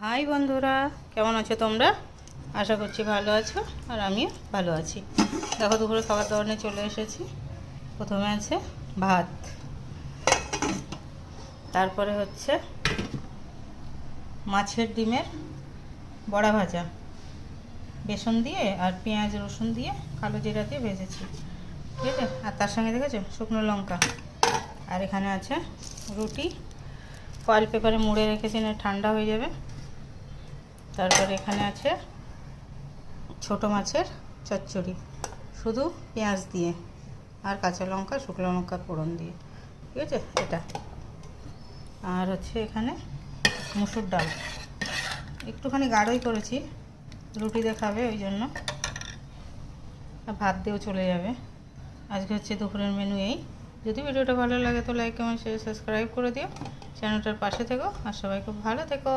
High বন্ধুরা, কেমন আছো তোমরা? আশা করছি ভালো আছো, আর আমিও ভালো আছি। দেখো, দুপুরে খাবার দাবার নিয়ে চলে এসেছি। প্রথমে আছে ভাত, তারপরে হচ্ছে মাছের ডিমের বড়া ভাজা, বেসন দিয়ে আর পেঁয়াজ রসুন দিয়ে কালো জিরা দিয়ে ভেজেছি, ঠিক আছে। আর তার সঙ্গে দেখেছো শুকনো লঙ্কা। আর এখানে আছে রুটি, ফয়েল পেপারে মুড়ে রেখেছি, না ঠান্ডা হয়ে যাবে। তারপরে এখানে আছে ছোটো মাছের চচ্চড়ি, শুধু পেঁয়াজ দিয়ে আর কাঁচা লঙ্কা শুকনো লঙ্কা ফোড়ন দিয়ে, ঠিক আছে এটা। আর হচ্ছে এখানে মুসুর ডাল, একটুখানি গাঢ়ই করেছি, রুটি দিয়ে খাবে ওই জন্য, আর ভাত দিয়েও চলে যাবে। আজকে হচ্ছে দুপুরের মেনু এই। যদি ভিডিওটা ভালো লাগে তো লাইক কমেন্ট শেয়ার সাবস্ক্রাইব করে দিও, চ্যানেলটার পাশে থেকো, আর সবাই খুব ভালো থেকো।